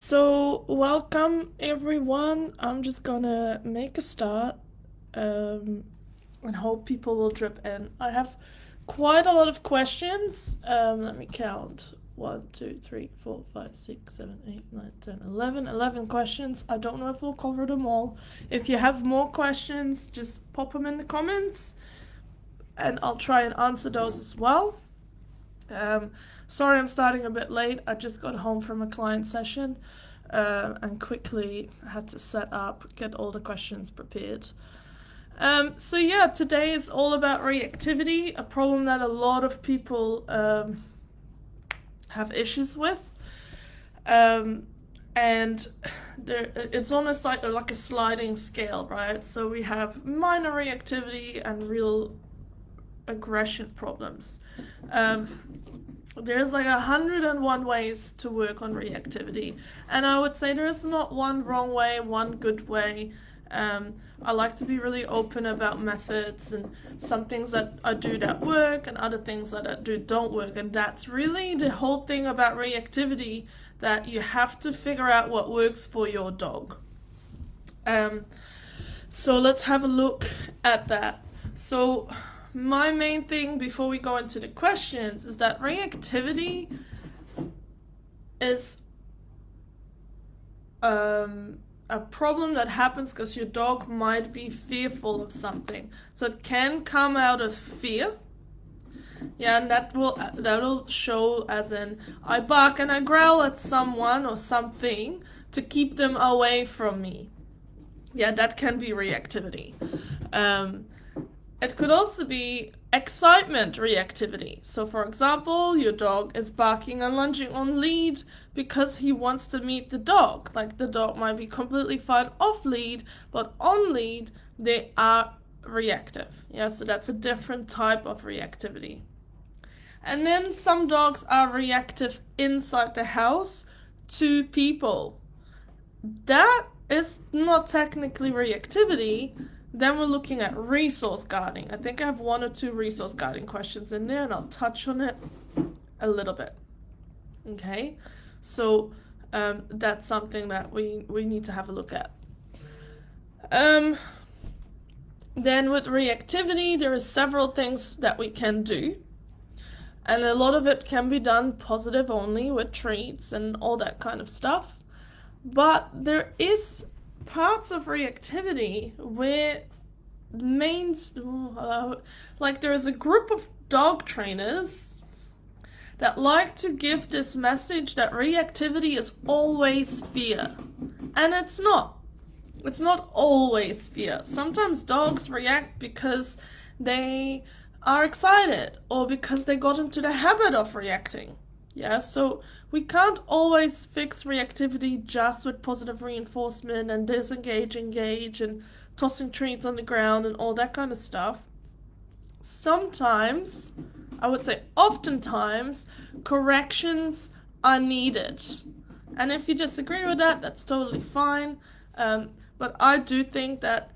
So, welcome everyone. I'm just gonna make a start and hope people will drip in. I have quite a lot of questions. Let me count 1, 2, 3, 4, 5, 6, 7, 8, 9, 10, 11. 11 questions. I don't know if we'll cover them all. If you have more questions, just pop them in the comments and I'll try and answer those as well. Sorry I'm starting a bit late. I just got home from a client session and quickly had to set up, get all the questions prepared. So yeah, today is all about reactivity, a problem that a lot of people have issues with. And it's almost like a sliding scale, right? So we have minor reactivity and real aggression problems. There's like 101 ways to work on reactivity, and I would say there's not one wrong way, one good way. I like to be really open about methods and some things that I do that work and other things that I do don't work, and that's really the whole thing about reactivity, that you have to figure out what works for your dog. So let's have a look at that. So my main thing before we go into the questions is that reactivity is a problem that happens because your dog might be fearful of something. So it can come out of fear. Yeah, and that will show as in I bark and I growl at someone or something to keep them away from me. Yeah, that can be reactivity. It could also be excitement reactivity. So for example, your dog is barking and lunging on lead because he wants to meet the dog. Like the dog might be completely fine off lead, but on lead they are reactive. Yeah, so that's a different type of reactivity. And then some dogs are reactive inside the house to people. That is not technically reactivity. Then we're looking at resource guarding. I think I have 1 or 2 resource guarding questions in there, and I'll touch on it a little bit. Okay, so that's something that we need to have a look at. Then with reactivity, there are several things that we can do. And a lot of it can be done positive only with treats and all that kind of stuff. But there is parts of reactivity where like there is a group of dog trainers that like to give this message that reactivity is always fear. And it's not. It's not always fear. Sometimes dogs react because they are excited or because they got into the habit of reacting. Yeah, so we can't always fix reactivity just with positive reinforcement and disengage, engage, and tossing treats on the ground and all that kind of stuff. Sometimes, I would say oftentimes, corrections are needed. And if you disagree with that, that's totally fine. But I do think that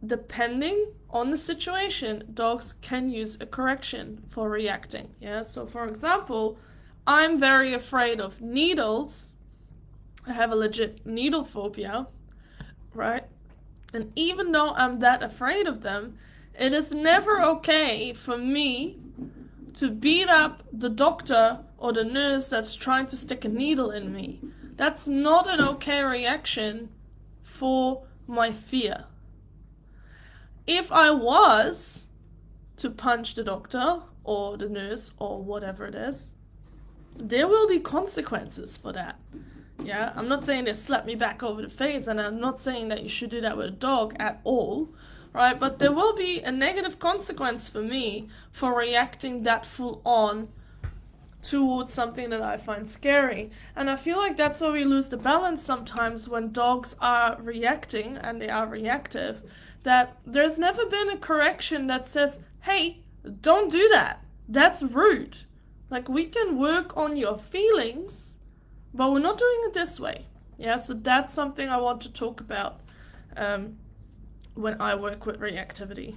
depending on the situation, dogs can use a correction for reacting. Yeah, so for example, I'm very afraid of needles. I have a legit needle phobia, right? And even though I'm that afraid of them, it is never okay for me to beat up the doctor or the nurse that's trying to stick a needle in me. That's not an okay reaction for my fear. If I was to punch the doctor or the nurse or whatever it is, there will be consequences for that. Yeah, I'm not saying they slap me back over the face, and I'm not saying that you should do that with a dog at all, right? But there will be a negative consequence for me for reacting that full on towards something that I find scary. And I feel like that's where we lose the balance sometimes when dogs are reacting and they are reactive, that there's never been a correction that says, hey, don't do that. That's rude. Like, we can work on your feelings, but we're not doing it this way. Yeah, so that's something I want to talk about when I work with reactivity,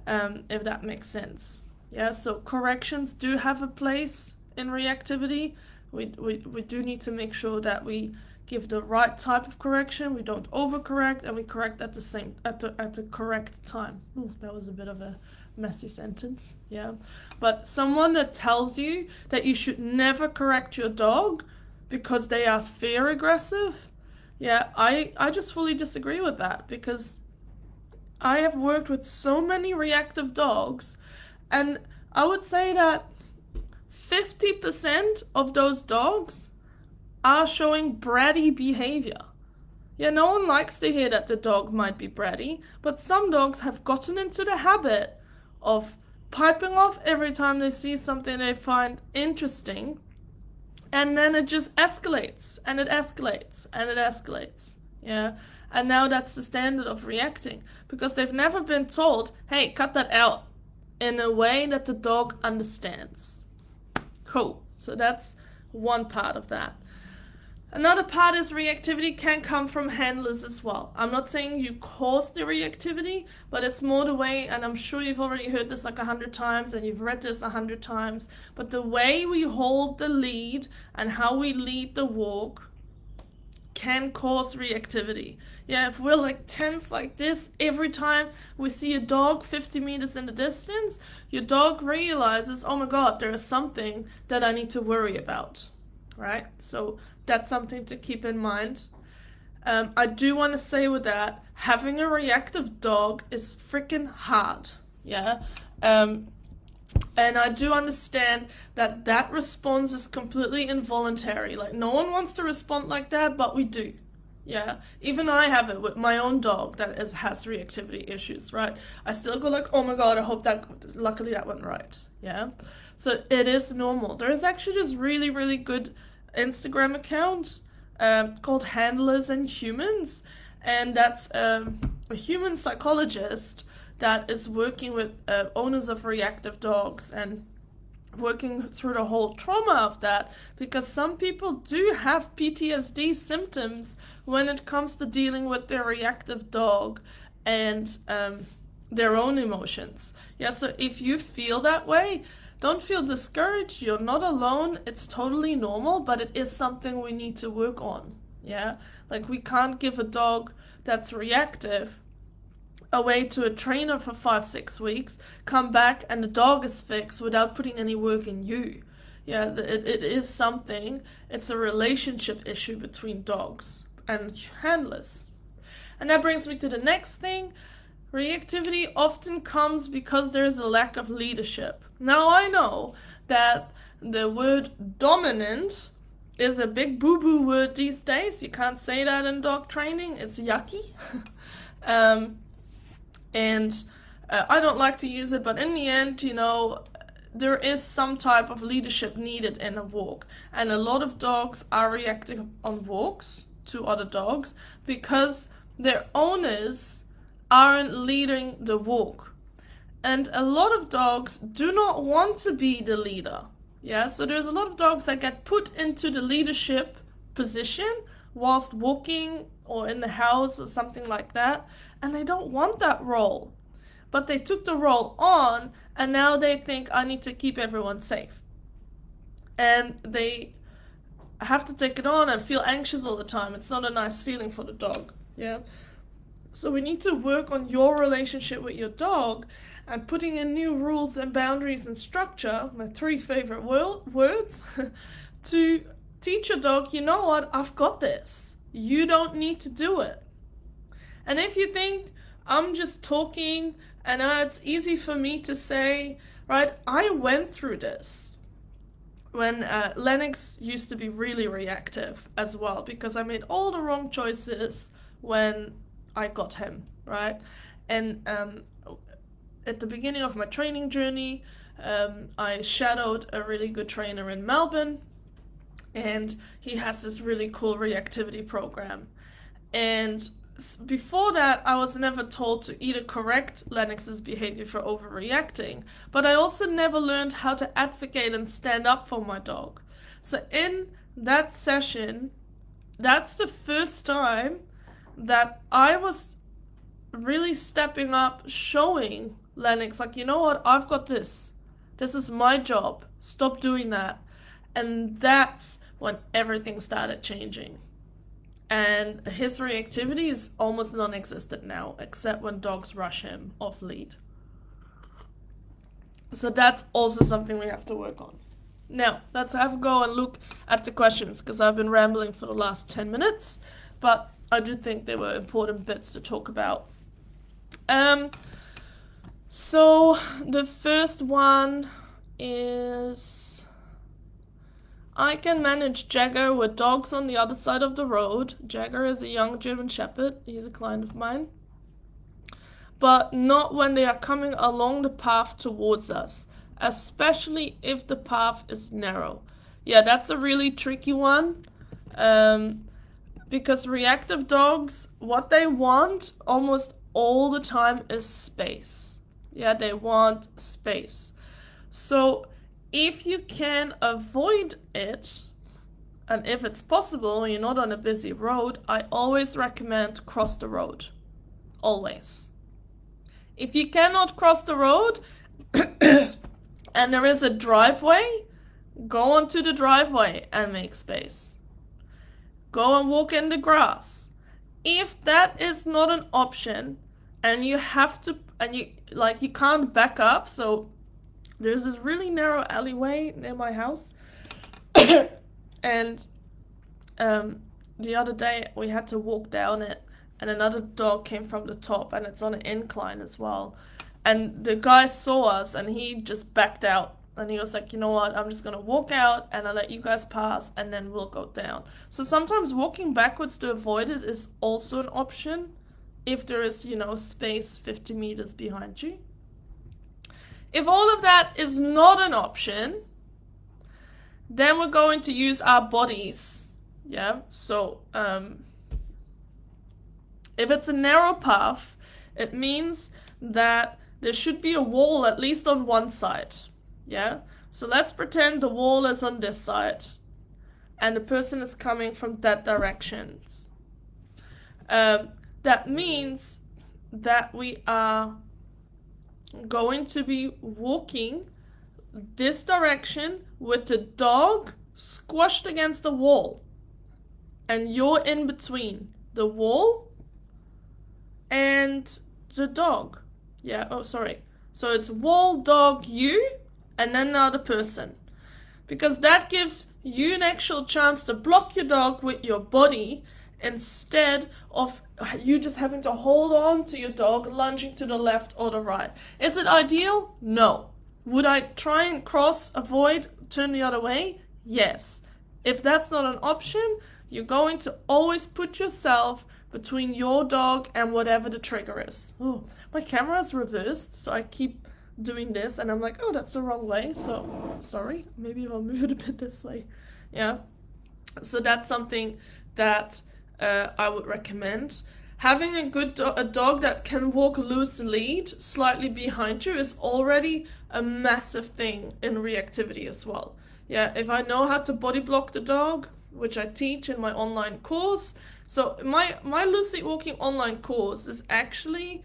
if that makes sense. Yeah, so corrections do have a place in reactivity. We do need to make sure that we give the right type of correction, we don't overcorrect, and we correct at the correct time. Ooh, that was a bit of a messy sentence, yeah. But someone that tells you that you should never correct your dog because they are fear aggressive, yeah, I just fully disagree with that, because I have worked with so many reactive dogs, and I would say that 50% of those dogs are showing bratty behavior. Yeah, no one likes to hear that the dog might be bratty, but some dogs have gotten into the habit of piping off every time they see something they find interesting, and then it just escalates, and it escalates, and it escalates. Yeah, and now that's the standard of reacting, because they've never been told, hey, cut that out, in a way that the dog understands. Cool. So that's one part of that. Another part is reactivity can come from handlers as well. I'm not saying you cause the reactivity, but it's more the way, and I'm sure you've already heard this like 100 times and you've read this 100 times, but the way we hold the lead and how we lead the walk can cause reactivity. Yeah, if we're like tense like this every time we see a dog 50 meters in the distance, your dog realizes, oh my God, there is something that I need to worry about, right? So that's something to keep in mind. I do want to say with that, having a reactive dog is freaking hard, yeah? And I do understand that that response is completely involuntary. Like, no one wants to respond like that, but we do. Yeah, even I have it with my own dog that has reactivity issues, right? I still go like, oh my God, I hope that, luckily that went right, yeah? So it is normal. There is actually this really, really good Instagram account called Handlers and Humans, and that's a human psychologist that is working with owners of reactive dogs and working through the whole trauma of that, because some people do have PTSD symptoms when it comes to dealing with their reactive dog and their own emotions. Yeah, so if you feel that way, don't feel discouraged. You're not alone. It's totally normal, but it is something we need to work on. Yeah, like we can't give a dog that's reactive away to a trainer for 5-6 weeks, come back and the dog is fixed without putting any work in you. Yeah, it is something. It's a relationship issue between dogs and handlers. And that brings me to the next thing. Reactivity often comes because there's a lack of leadership. Now I know that the word dominant is a big boo-boo word these days. You can't say that in dog training. It's yucky. And I don't like to use it, but in the end, you know, there is some type of leadership needed in a walk. And a lot of dogs are reacting on walks to other dogs because their owners aren't leading the walk. And a lot of dogs do not want to be the leader. Yeah, so there's a lot of dogs that get put into the leadership position whilst walking or in the house or something like that, and they don't want that role. But they took the role on, and now they think, I need to keep everyone safe. And they have to take it on and feel anxious all the time. It's not a nice feeling for the dog. Yeah. So we need to work on your relationship with your dog and putting in new rules and boundaries and structure, my 3 favorite words, to teach your dog, you know what, I've got this. You don't need to do it. And if you think I'm just talking and it's easy for me to say, right, I went through this. When Lennox used to be really reactive as well, because I made all the wrong choices when I got him, right? And at the beginning of my training journey, I shadowed a really good trainer in Melbourne, and he has this really cool reactivity program. And before that, I was never told to either correct Lennox's behavior for overreacting, but I also never learned how to advocate and stand up for my dog. So in that session, that's the first time that I was really stepping up, showing Lennox, like, you know what, I've got this. This is my job. Stop doing that. And that's when everything started changing. and his reactivity is almost non-existent now, except when dogs rush him off lead. So that's also something we have to work on. Now, let's have a go and look at the questions, because I've been rambling for the last 10 minutes, but I do think they were important bits to talk about. So the first one is, I can manage Jagger with dogs on the other side of the road. Jagger is a young German Shepherd. He's a client of mine. But not when they are coming along the path towards us, especially if the path is narrow. Yeah, that's a really tricky one. Because reactive dogs, what they want almost all the time is space. Yeah, they want space. So if you can avoid it, and if it's possible when you're not on a busy road, I always recommend cross the road. Always. If you cannot cross the road and there is a driveway, go onto the driveway and make space. Go and walk in the grass. If that is not an option and you have to, and you can't back up, so there's this really narrow alleyway near my house and the other day we had to walk down it, and another dog came from the top, and it's on an incline as well. And the guy saw us and he just backed out. And he was like, you know what, I'm just going to walk out and I'll let you guys pass and then we'll go down. So sometimes walking backwards to avoid it is also an option if there is, space 50 meters behind you. If all of that is not an option, then we're going to use our bodies. Yeah, so if it's a narrow path, it means that there should be a wall at least on one side. Yeah, so let's pretend the wall is on this side and the person is coming from that direction. That means that we are going to be walking this direction with the dog squashed against the wall, and you're in between the wall and the dog. Yeah, oh sorry. So it's wall, dog, you, and then another person. Because that gives you an actual chance to block your dog with your body instead of you just having to hold on to your dog, lunging to the left or the right. Is it ideal? No. Would I try and cross, avoid, turn the other way? Yes. If that's not an option, you're going to always put yourself between your dog and whatever the trigger is. Oh, my camera is reversed, so I keep doing this and I'm like, oh, that's the wrong way, so sorry, maybe I'll move it a bit this way. Yeah, so that's something that I would recommend. Having a dog that can walk loose lead slightly behind you is already a massive thing in reactivity as well. Yeah, if I know how to body block the dog, which I teach in my online course. So my loose lead walking online course is actually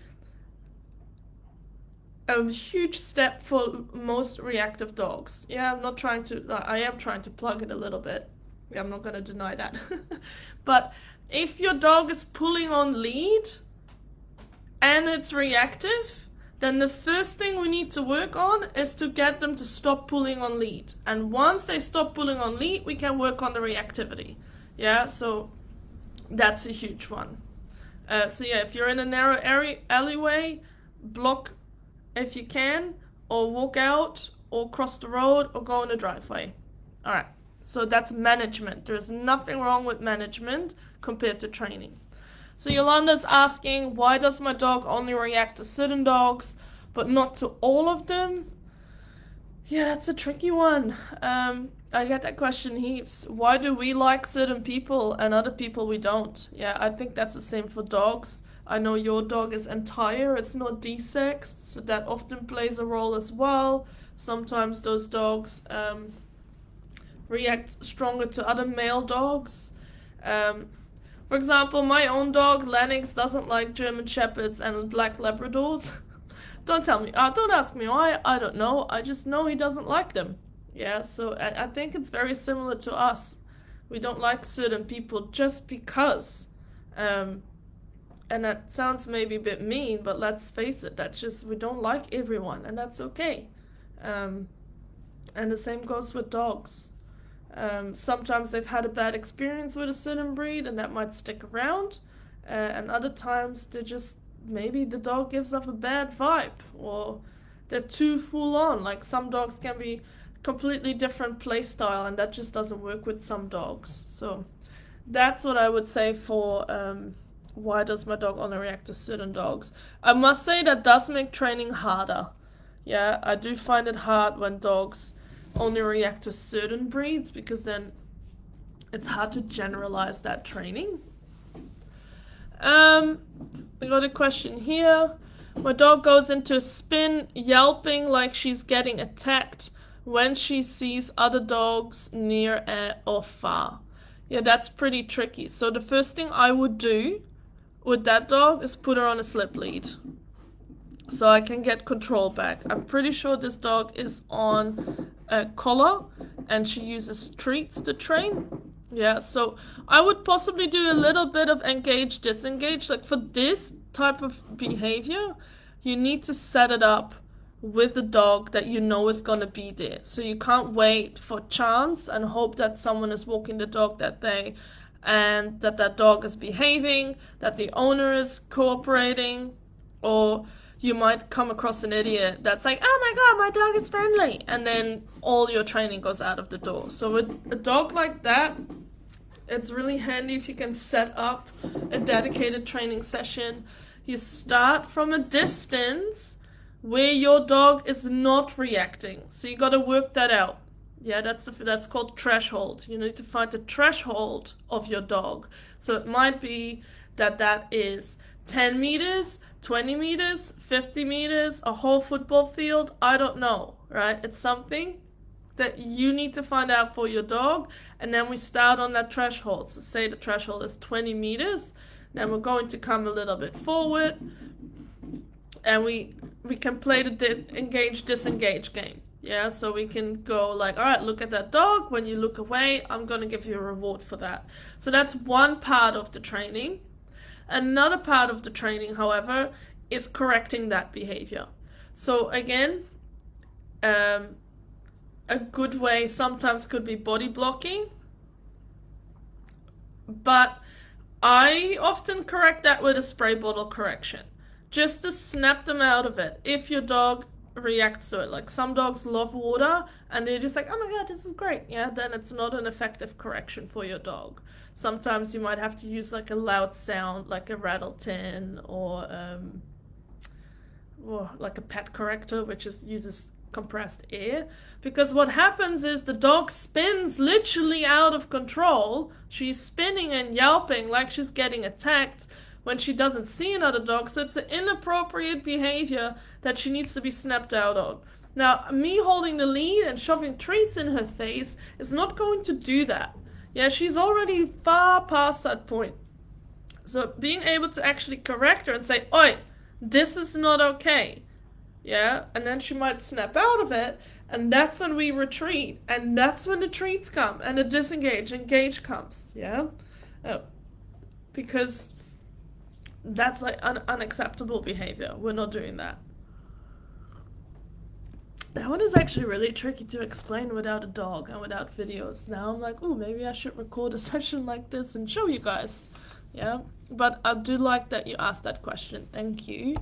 a huge step for most reactive dogs. Yeah, I am trying to plug it a little bit. Yeah, I'm not going to deny that. But if your dog is pulling on lead and it's reactive, then the first thing we need to work on is to get them to stop pulling on lead. And once they stop pulling on lead, we can work on the reactivity. Yeah, so that's a huge one. So yeah, if you're in a narrow alleyway, block if you can, or walk out, or cross the road, or go on the driveway. All right, so that's management. There's nothing wrong with management compared to training. So Yolanda's asking, why does my dog only react to certain dogs, but not to all of them? Yeah, that's a tricky one. I get that question heaps. Why do we like certain people and other people we don't? Yeah, I think that's the same for dogs. I know your dog is entire, it's not desexed, so that often plays a role as well. Sometimes those dogs react stronger to other male dogs. For example, my own dog, Lennox, doesn't like German Shepherds and Black Labradors. Don't ask me why, I don't know. I just know he doesn't like them. Yeah, so I think it's very similar to us. We don't like certain people just because. And that sounds maybe a bit mean, but let's face it, that's just, we don't like everyone, and that's okay. And the same goes with dogs. Sometimes they've had a bad experience with a certain breed, and that might stick around. And other times they're just, maybe the dog gives off a bad vibe, or they're too full on. Like some dogs can be completely different play style, and that just doesn't work with some dogs. So that's what I would say for why does my dog only react to certain dogs. I must say that does make training harder. Yeah, I do find it hard when dogs only react to certain breeds, because then it's hard to generalize that training. We got a question here. My dog goes into a spin, yelping like she's getting attacked when she sees other dogs near or far. Yeah, that's pretty tricky. So the first thing I would do with that dog is put her on a slip lead, so I can get control back. I'm pretty sure this dog is on a collar, and she uses treats to train. Yeah, so I would possibly do a little bit of engage, disengage. Like for this type of behavior, you need to set it up with the dog that you know is gonna be there. So you can't wait for chance and hope that someone is walking the dog that day, and that dog is behaving, that the owner is cooperating, or you might come across an idiot that's like, oh my god, my dog is friendly, and then all your training goes out of the door. So with a dog like that, it's really handy if you can set up a dedicated training session. You start from a distance where your dog is not reacting. So you got to work that out. Yeah, that's called threshold. You need to find the threshold of your dog. So it might be that is 10 meters, 20 meters, 50 meters, a whole football field. I don't know, right? It's something that you need to find out for your dog, and then we start on that threshold. So say the threshold is 20 meters, then we're going to come a little bit forward, and we can play the engage disengage game. Yeah, so we can go like, all right, look at that dog. When you look away, I'm going to give you a reward for that. So that's one part of the training. Another part of the training, however, is correcting that behavior. So again, a good way sometimes could be body blocking, but I often correct that with a spray bottle correction, just to snap them out of it if your dog reacts to it. Like some dogs love water and they're just like, oh my god, this is great. Yeah, then it's not an effective correction for your dog. Sometimes you might have to use like a loud sound, like a rattle tin, or like a pet corrector, which uses compressed air, because what happens is the dog spins literally out of control. She's spinning and yelping like she's getting attacked when she doesn't see another dog. So it's an inappropriate behavior that she needs to be snapped out on. Now, me holding the lead and shoving treats in her face is not going to do that. Yeah, she's already far past that point. So being able to actually correct her and say, oi, this is not okay. Yeah, and then she might snap out of it, and that's when we retreat, and that's when the treats come, and the disengage, engage comes. Yeah, because that's like unacceptable behavior. We're not doing that. That one is actually really tricky to explain without a dog and without videos. Now I'm like, oh, maybe I should record a session like this and show you guys. Yeah, but I do like that you asked that question. Thank you.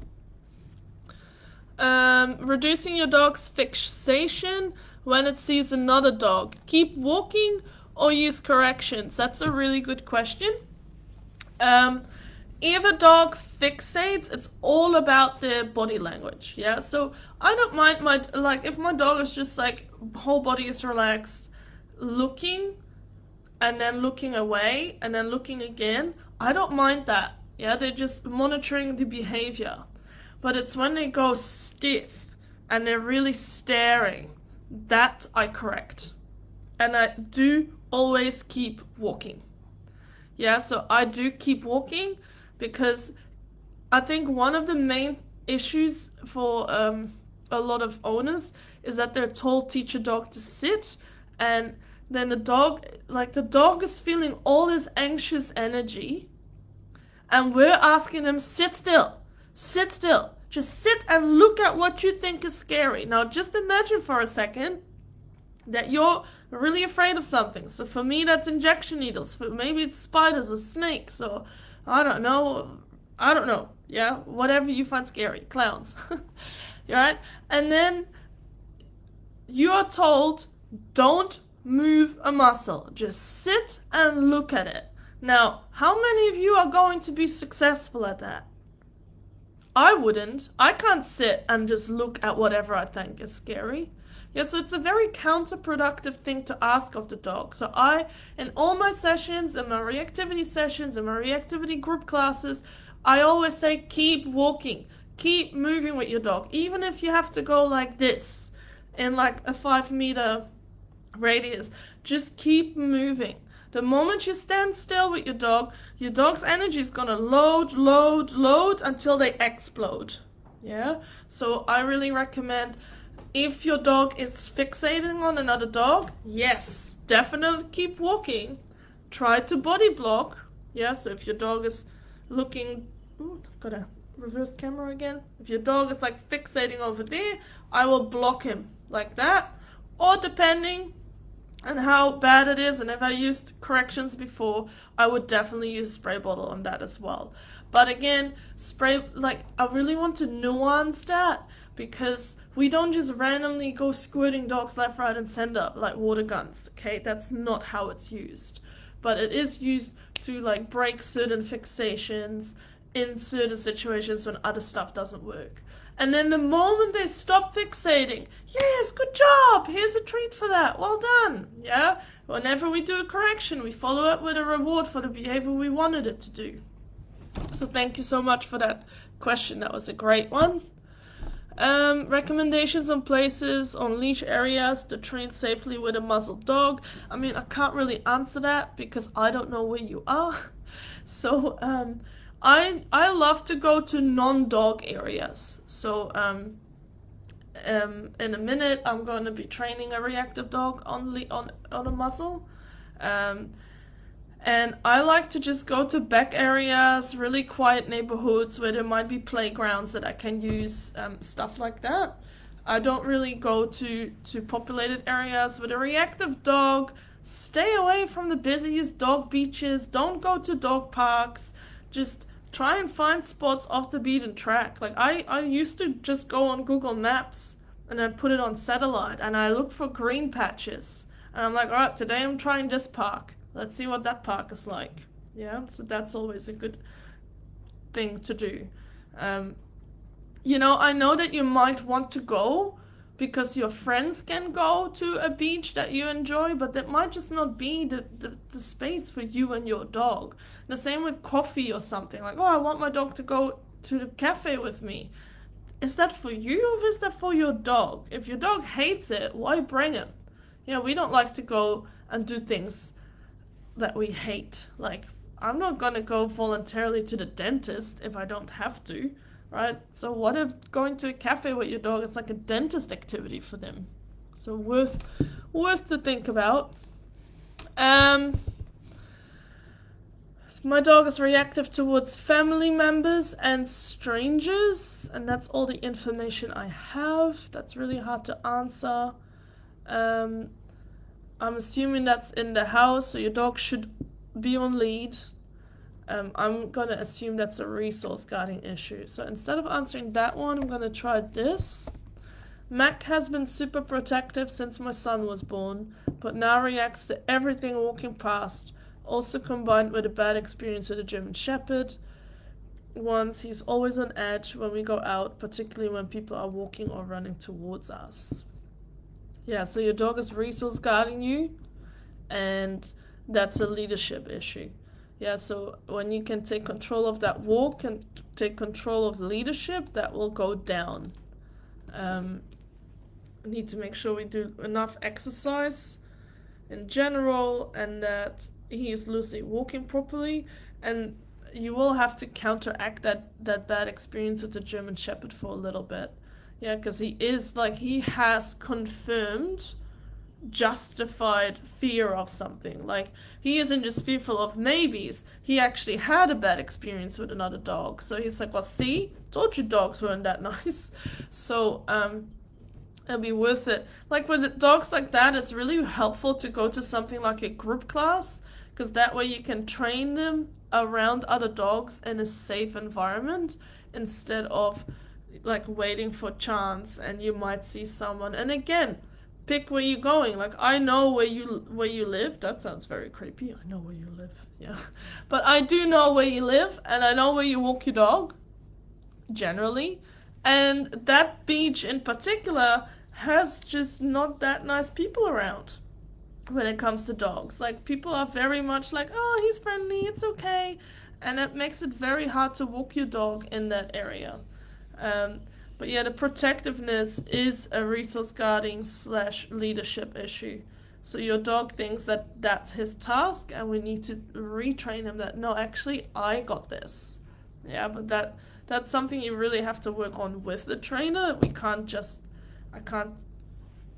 Reducing your dog's fixation when it sees another dog. Keep walking or use corrections? That's a really good question. If a dog fixates, it's all about their body language. Yeah, so I don't mind if my dog is just like whole body is relaxed, looking, and then looking away, and then looking again. I don't mind that. Yeah, they're just monitoring the behavior. But it's when they go stiff and they're really staring that I correct. And I do always keep walking. Yeah, so I do keep walking, because I think one of the main issues for a lot of owners is that they're told teach a dog to sit, and then the dog is feeling all this anxious energy, and we're asking them, sit still, just sit and look at what you think is scary. Now just imagine for a second that you're really afraid of something. So for me, that's injection needles. For maybe it's spiders or snakes or I don't know. Yeah, whatever you find scary, clowns. Right? And then you're told, don't move a muscle. Just sit and look at it. Now, how many of you are going to be successful at that? I wouldn't. I can't sit and just look at whatever I think is scary. Yeah, so it's a very counterproductive thing to ask of the dog. So in all my sessions, in my reactivity sessions, in my reactivity group classes, I always say, keep walking, keep moving with your dog. Even if you have to go like this in like a 5-meter radius, just keep moving. The moment you stand still with your dog's energy is gonna load until they explode. Yeah? So I really recommend, if your dog is fixating on another dog, yes, definitely keep walking. Try to body block. Yeah, so if your dog is looking, gotta reverse camera again. If your dog is like fixating over there, I will block him like that. Or depending on how bad it is, and if I used corrections before, I would definitely use spray bottle on that as well. But again, I really want to nuance that, because we don't just randomly go squirting dogs left, right, and center like water guns, okay? That's not how it's used. But it is used to like break certain fixations in certain situations when other stuff doesn't work. And then the moment they stop fixating, yes, good job, here's a treat for that, well done. Yeah, whenever we do a correction, we follow up with a reward for the behavior we wanted it to do. So thank you so much for that question. That was a great one. Recommendations on places, on leash areas to train safely with a muzzled dog. I mean, I can't really answer that because I don't know where you are. So I love to go to non-dog areas. So in a minute I'm going to be training a reactive dog on a muzzle. And I like to just go to back areas, really quiet neighborhoods where there might be playgrounds that I can use, stuff like that. I don't really go to populated areas. With a reactive dog, stay away from the busiest dog beaches. Don't go to dog parks. Just try and find spots off the beaten track. Like I used to just go on Google Maps and I put it on satellite and I look for green patches. And I'm like, all right, today I'm trying this park. Let's see what that park is like. Yeah, so that's always a good thing to do. I know that you might want to go because your friends can go to a beach that you enjoy, but that might just not be the space for you and your dog. The same with coffee or something. Like, oh, I want my dog to go to the cafe with me. Is that for you or is that for your dog? If your dog hates it, why bring him? Yeah, we don't like to go and do things that we hate. Like, I'm not gonna go voluntarily to the dentist if I don't have to, right? So what if going to a cafe with your dog is like a dentist activity for them? So worth to think about. My dog is reactive towards family members and strangers, and that's all the information I have. That's really hard to answer. I'm assuming that's in the house, so your dog should be on lead. I'm gonna assume that's a resource guarding issue. So instead of answering that one, I'm gonna try this. Mac has been super protective since my son was born, but now reacts to everything walking past. Also combined with a bad experience with a German Shepherd. Once he's always on edge when we go out, particularly when people are walking or running towards us. Yeah, so your dog is resource guarding you, and that's a leadership issue. Yeah, so when you can take control of that walk and take control of leadership, that will go down. We need to make sure we do enough exercise in general and that he is loosely walking properly, and you will have to counteract that bad experience with the German Shepherd for a little bit. Yeah, because he has confirmed justified fear of something. Like, he isn't just fearful of maybes, he actually had a bad experience with another dog. So he's like, well, see, told you dogs weren't that nice. So it'll be worth it. Like with dogs like that, it's really helpful to go to something like a group class, because that way you can train them around other dogs in a safe environment instead of like waiting for chance and you might see someone. And again, pick where you're going. Like, I know where you live. That sounds very creepy. I know where you live. Yeah. But I do know where you live, and I know where you walk your dog generally. And that beach in particular has just not that nice people around when it comes to dogs. Like, people are very much like, oh, he's friendly, it's okay. And it makes it very hard to walk your dog in that area. But yeah, the protectiveness is a resource guarding / leadership issue. So your dog thinks that that's his task, and we need to retrain him that, no, actually, I got this. Yeah, but that's something you really have to work on with the trainer. I can't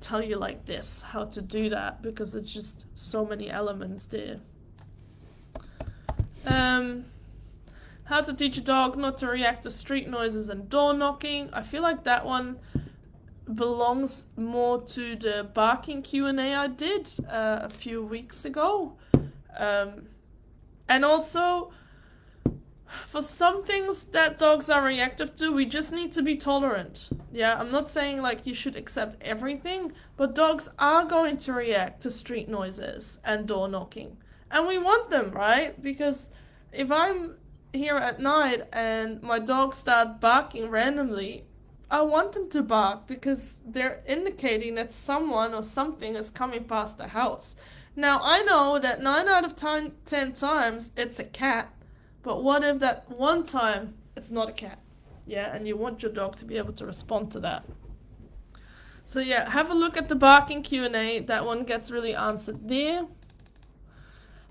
tell you like this how to do that, because it's just so many elements there. How to teach a dog not to react to street noises and door knocking. I feel like that one belongs more to the barking Q&A I did a few weeks ago. And also, for some things that dogs are reactive to, we just need to be tolerant. Yeah, I'm not saying like you should accept everything, but dogs are going to react to street noises and door knocking. And we want them, right? Because if I'm here at night and my dogs start barking randomly, I want them to bark because they're indicating that someone or something is coming past the house. Now, I know that 9 out of 10 times it's a cat, but what if that one time it's not a cat? Yeah, and you want your dog to be able to respond to that. So yeah, have a look at the barking Q&A. That one gets really answered there.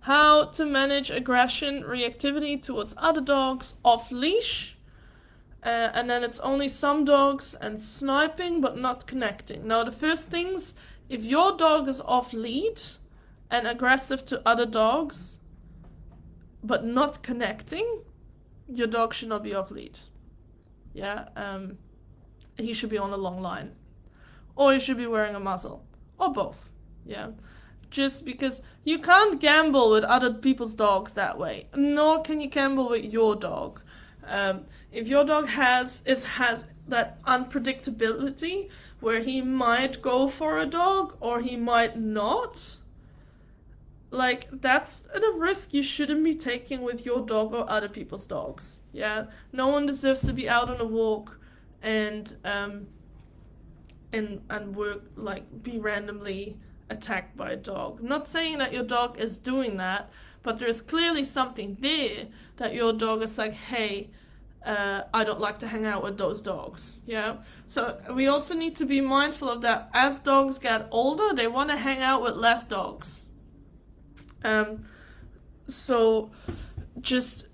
How to manage aggression, reactivity towards other dogs off leash. And then it's only some dogs and sniping but not connecting. Now the first things, if your dog is off lead and aggressive to other dogs but not connecting, your dog should not be off lead. Yeah, he should be on a long line, or he should be wearing a muzzle, or both. Yeah, just because you can't gamble with other people's dogs that way, nor can you gamble with your dog. If your dog has that unpredictability where he might go for a dog or he might not, like, that's a risk you shouldn't be taking with your dog or other people's dogs. Yeah, no one deserves to be out on a walk and work, like, be randomly attacked by a dog. Not saying that your dog is doing that, but there's clearly something there that your dog is like, hey, I don't like to hang out with those dogs. Yeah, so we also need to be mindful of that. As dogs get older, they want to hang out with less dogs. So just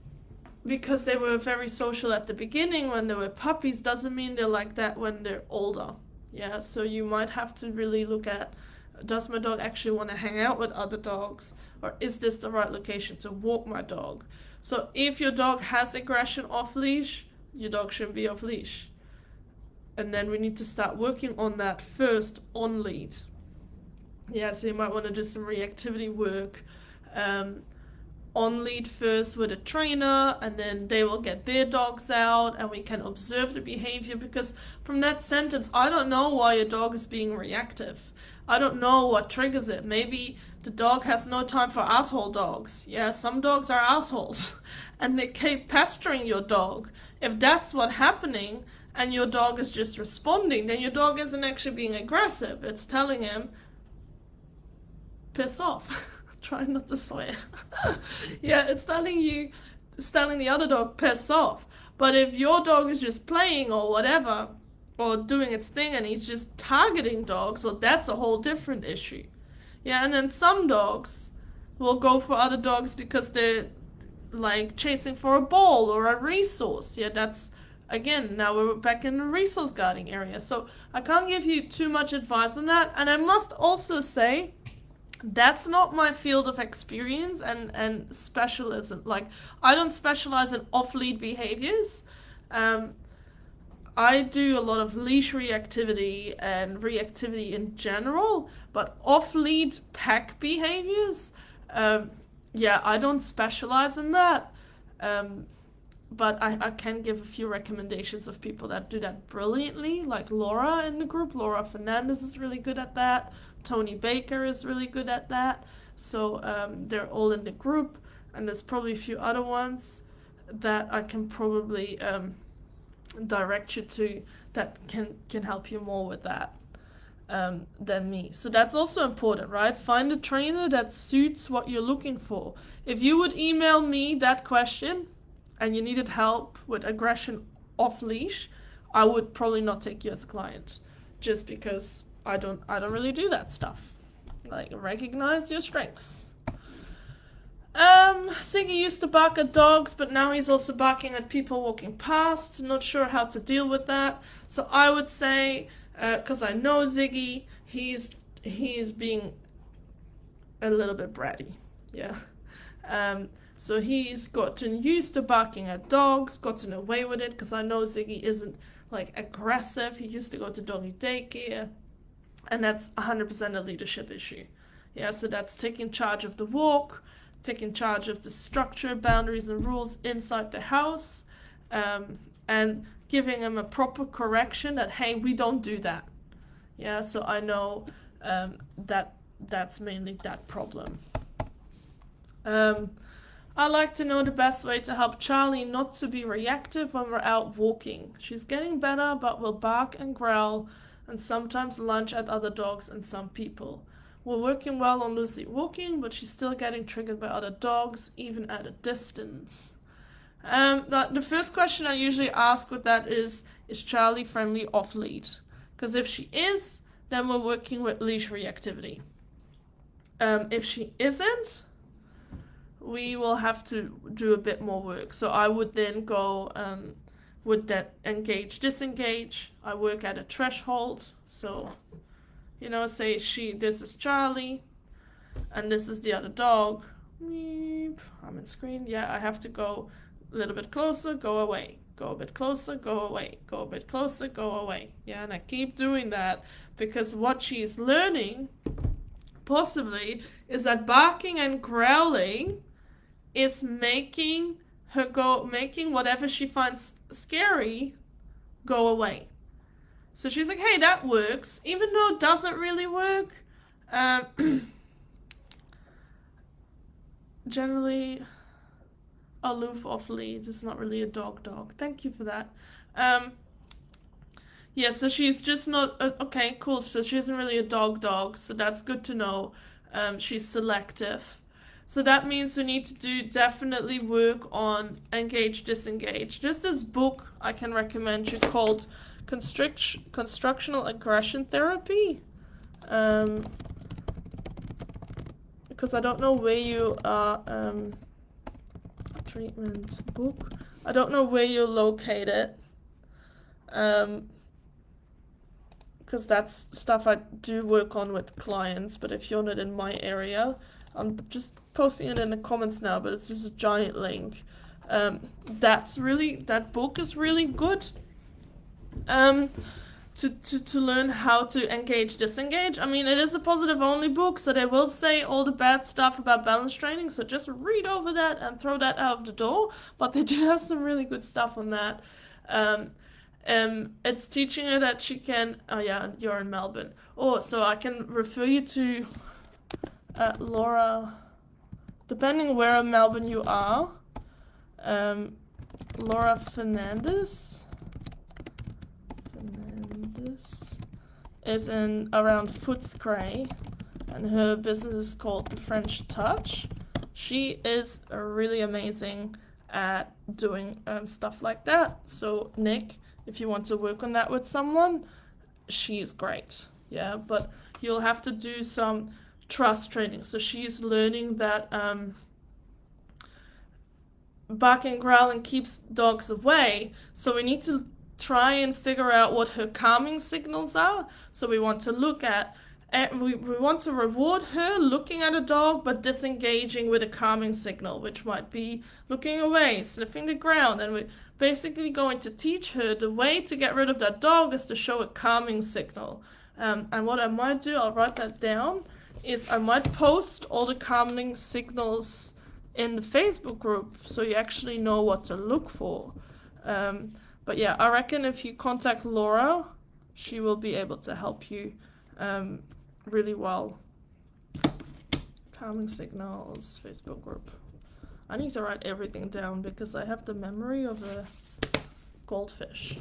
because they were very social at the beginning when they were puppies doesn't mean they're like that when they're older. Yeah, so you might have to really look at, does my dog actually want to hang out with other dogs, or is this the right location to walk my dog? So if your dog has aggression off leash, your dog shouldn't be off leash. And then we need to start working on that first on lead. Yeah, so you might want to do some reactivity work on lead first with a trainer, and then they will get their dogs out and we can observe the behavior, because from that sentence, I don't know why your dog is being reactive. I don't know what triggers it. Maybe the dog has no time for asshole dogs. Yeah, some dogs are assholes and they keep pestering your dog. If that's what's happening and your dog is just responding, then your dog isn't actually being aggressive. It's telling him, piss off. Try not to swear. Yeah, it's telling the other dog, piss off. But if your dog is just playing or whatever, or doing its thing and he's just targeting dogs, well, that's a whole different issue. Yeah, and then some dogs will go for other dogs because they're like chasing for a ball or a resource. Yeah, that's again, now we're back in the resource guarding area. So I can't give you too much advice on that. And I must also say, that's not my field of experience and specialism. Like, I don't specialize in off-lead behaviors. I do a lot of leash reactivity and reactivity in general, but off-lead pack behaviors, yeah, I don't specialize in that. But I can give a few recommendations of people that do that brilliantly, like Laura in the group. Laura Fernandez is really good at that. Tony Baker is really good at that. So they're all in the group, and there's probably a few other ones that I can probably direct you to that can help you more with that than me. So that's also important, right? Find a trainer that suits what you're looking for. If you would email me that question and you needed help with aggression off leash, I would probably not take you as a client, just because I don't really do that stuff. Like, recognize your strengths. Ziggy used to bark at dogs, but now he's also barking at people walking past. Not sure how to deal with that. So I would say, because I know Ziggy, he's being a little bit bratty. Yeah. So he's gotten used to barking at dogs, gotten away with it, because I know Ziggy isn't like aggressive. He used to go to doggy daycare, and that's 100% a leadership issue. Yeah, so that's taking charge of the walk, taking charge of the structure, boundaries, and rules inside the house, and giving him a proper correction that, hey, we don't do that. Yeah, so I know that's mainly that problem. I like to know the best way to help Charli not to be reactive when we're out walking. She's getting better, but will bark and growl and sometimes lunge at other dogs and some people. We're working well on loosely walking, but she's still getting triggered by other dogs, even at a distance. The first question I usually ask with that is Charli friendly off lead? Because if she is, then we're working with leash reactivity. If she isn't, we will have to do a bit more work. So I would then go with that engage, disengage. I work at a threshold. So, say this is Charli, and this is the other dog. Meep. I'm in screen. Yeah, I have to go a little bit closer, go away. Go a bit closer, go away. Go a bit closer, go away. Yeah, and I keep doing that because what she's learning, possibly, is that barking and growling is making whatever she finds scary go away. So she's like, hey, that works, even though it doesn't really work. Generally, aloof off lead is not really a dog. Thank you for that. Yeah, so she's just not, okay, cool. So she isn't really a dog, so that's good to know. She's selective. So that means we need to definitely work on engage, disengage. There's this book I can recommend you called Constructional Aggression Therapy. Because I don't know where you are, treatment book. I don't know where you're located. Because that's stuff I do work on with clients, but if you're not in my area, I'm just posting it in the comments now, but it's just a giant link. That book is really good to learn how to engage, disengage. I mean, it is a positive only book, so they will say all the bad stuff about balance training, so just read over that and throw that out of the door, but they do have some really good stuff on that. It's teaching her that she can, oh yeah, you're in Melbourne. Oh, so I can refer you to Laura, depending where in Melbourne you are, Laura Fernandez is in around Footscray, and her business is called The French Touch. She is really amazing at doing stuff like that. So Nick, if you want to work on that with someone, she's great. Yeah, but you'll have to do some trust training. So she's learning that barking, growling keeps dogs away. So we need to try and figure out what her calming signals are. So we want to look at, we want to reward her looking at a dog but disengaging with a calming signal, which might be looking away, sniffing the ground. And we're basically going to teach her the way to get rid of that dog is to show a calming signal. And what I might do, I'll write that down, is I might post all the calming signals in the Facebook group so you actually know what to look for. But yeah, I reckon if you contact Laura, she will be able to help you really well. Calming signals, Facebook group. I need to write everything down because I have the memory of a goldfish.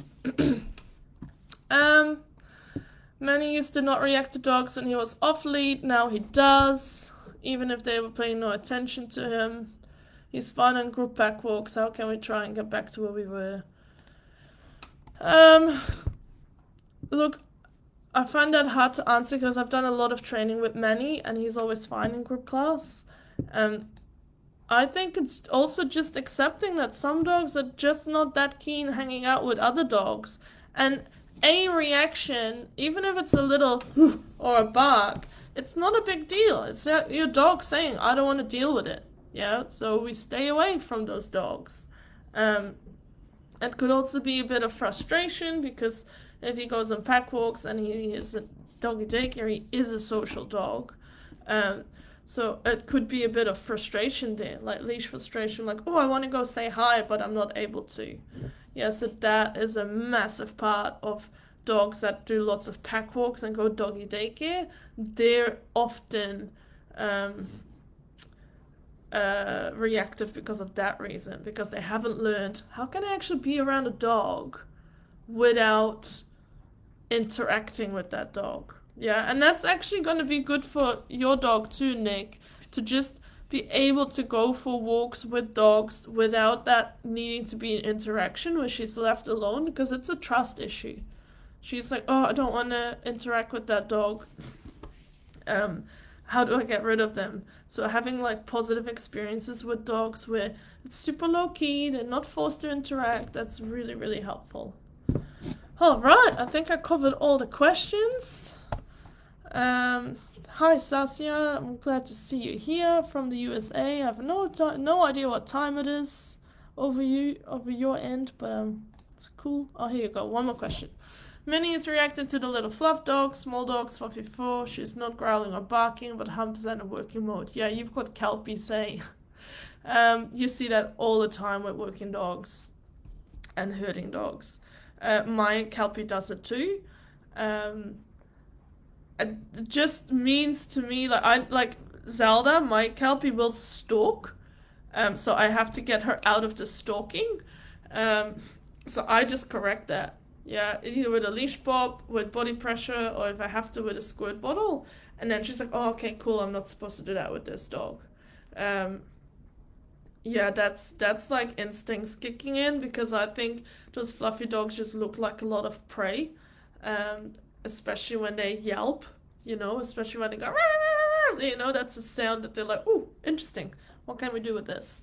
Manny used to not react to dogs when he was off lead. Now he does, even if they were paying no attention to him. He's fine on group pack walks. How can we try and get back to where we were? Look, I find that hard to answer because I've done a lot of training with Manny and he's always fine in group class. I think it's also just accepting that some dogs are just not that keen hanging out with other dogs. And a reaction, even if it's a little or a bark, it's not a big deal. It's your dog saying, I don't want to deal with it. Yeah, so we stay away from those dogs. It could also be a bit of frustration because if he goes on pack walks and he is a doggy daycare, he is a social dog. So it could be a bit of frustration there, like leash frustration, like, oh, I want to go say hi, but I'm not able to. Yeah, so that is a massive part of dogs that do lots of pack walks and go doggy daycare. They're often reactive because of that reason, because they haven't learned how can I actually be around a dog without interacting with that dog. Yeah, and that's actually going to be good for your dog too, Nick, to just be able to go for walks with dogs without that needing to be an interaction where she's left alone, because it's a trust issue. She's like, oh, I don't want to interact with that dog. How do I get rid of them? So having like positive experiences with dogs where it's super low key, they're not forced to interact, that's really, really helpful. All right, I think I covered all the questions. Hi Saskia, I'm glad to see you here from the USA. I have no idea what time it is over your end, but it's cool. Oh, here you go. One more question. Minnie is reacting to the little fluff dog, small dog, fluffy fur. She's not growling or barking, but humps in a working mode. Yeah, you've got Kelpie say. You see that all the time with working dogs and herding dogs. My Kelpie does it too. It just means to me, like Zelda, my Kelpie will stalk. So I have to get her out of the stalking. So I just correct that. Yeah, either with a leash bob, with body pressure, or if I have to with a squirt bottle. And then she's like, oh, okay, cool, I'm not supposed to do that with this dog. Yeah, that's like instincts kicking in, because I think those fluffy dogs just look like a lot of prey. Especially when they yelp, especially when they go, that's a sound that they're like, ooh, interesting. What can we do with this?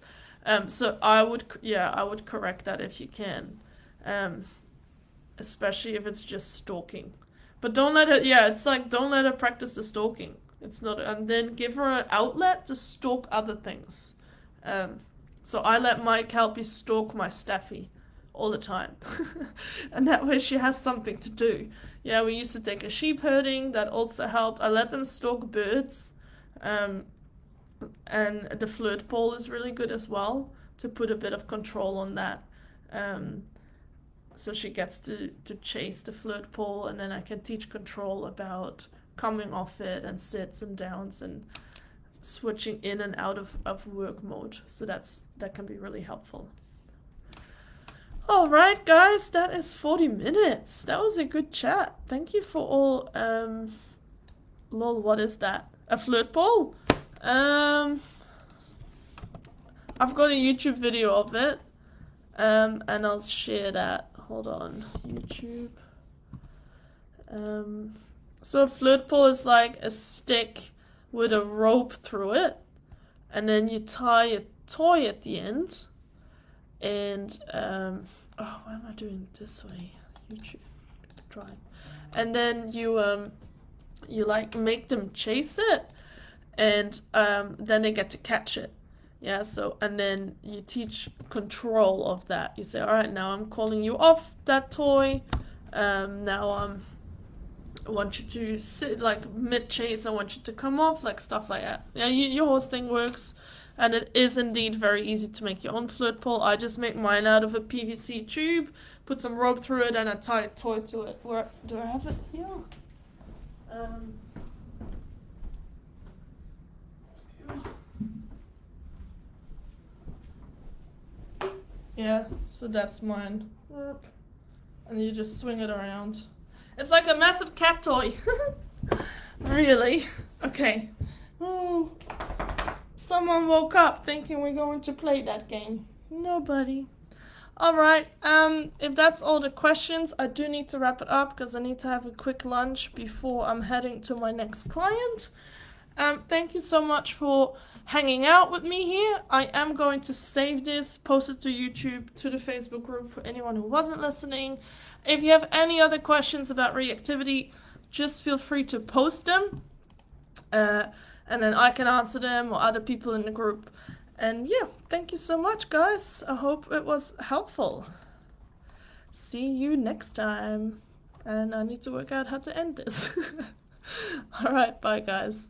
So I would correct that if you can. Especially if it's just stalking. But don't let her, don't let her practice the stalking. It's not, and then give her an outlet to stalk other things. So I let my Kelpie stalk my Staffy all the time. And that way she has something to do. Yeah, we used to take a sheep herding, that also helped. I let them stalk birds. And the flirt pole is really good as well, to put a bit of control on that. So she gets to chase the flirt pole, and then I can teach control about coming off it and sits and downs and switching in and out of work mode. So that can be really helpful. All right, guys, that is 40 minutes. That was a good chat. Thank you for all. Lol, what is that? A flirt pole? I've got a YouTube video of it, and I'll share that. Hold on, YouTube. So a flirt pole is like a stick with a rope through it, and then you tie a toy at the end, and oh, why am I doing it this way? YouTube drive. And then you like make them chase it, and then they get to catch it. Yeah, so, and then you teach control of that. You say, all right, now I'm calling you off that toy. Now I want you to sit, like mid chase, I want you to come off, like stuff like that. Yeah, your whole thing works. And it is indeed very easy to make your own flirt pole. I just make mine out of a PVC tube, put some rope through it, and I tie a toy to it. Where do I have it? Here. Yeah, so that's mine. And you just swing it around. It's like a massive cat toy. Really? Okay. Oh, someone woke up thinking we're going to play that game. Nobody. Alright, if that's all the questions, I do need to wrap it up because I need to have a quick lunch before I'm heading to my next client. Thank you so much for hanging out with me here. I am going to save this, post it to YouTube, to the Facebook group for anyone who wasn't listening. If you have any other questions about reactivity, just feel free to post them. And then I can answer them or other people in the group. And yeah, thank you so much, guys. I hope it was helpful. See you next time. And I need to work out how to end this. Alright, bye, guys.